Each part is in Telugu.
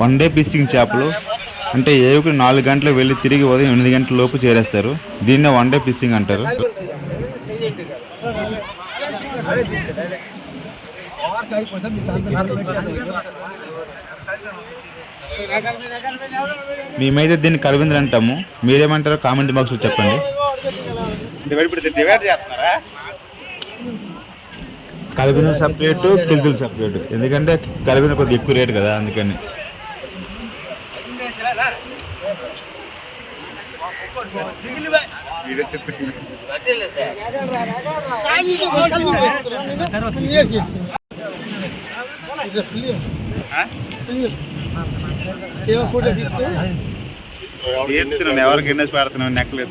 వన్ డే ఫిషింగ్ చేపలు అంటే ఏవుకు 4 గంటలకు వెళ్ళి తిరిగి ఉదయం 8 గంటల లోపు చేరేస్తారు. దీన్నే వన్ డే ఫిషింగ్ అంటారు. మేమైతే దీన్ని కలవిందులు అంటాము. మీరేమంటారో కామెంట్ బాక్స్లో చెప్పండి. కలవిందులు సపరేటు, కిల్తులు సపరేటు. ఎందుకంటే కలవిందులు కొద్దిగా ఎక్కువ రేటు కదా, అందుకని. ఎవరికి ఎన్నేసి పెడుతున్నావు నెక్కలు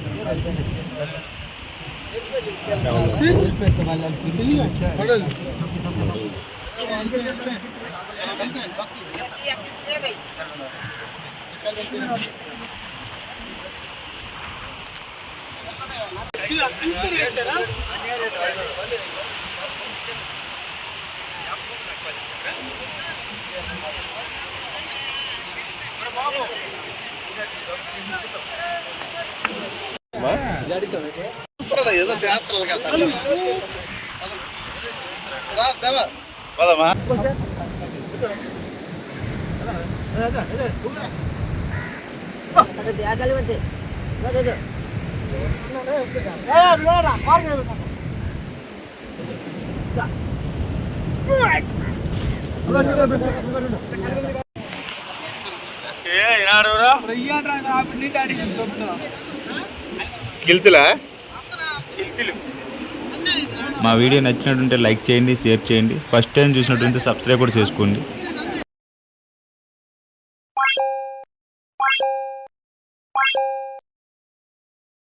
కిల్తులా. మా వీడియో నచ్చినట్టుంటే లైక్ చేయండి, షేర్ చేయండి. ఫస్ట్ టైం చూసినట్టుంటే సబ్స్క్రైబ్ కూడా చేసుకోండి.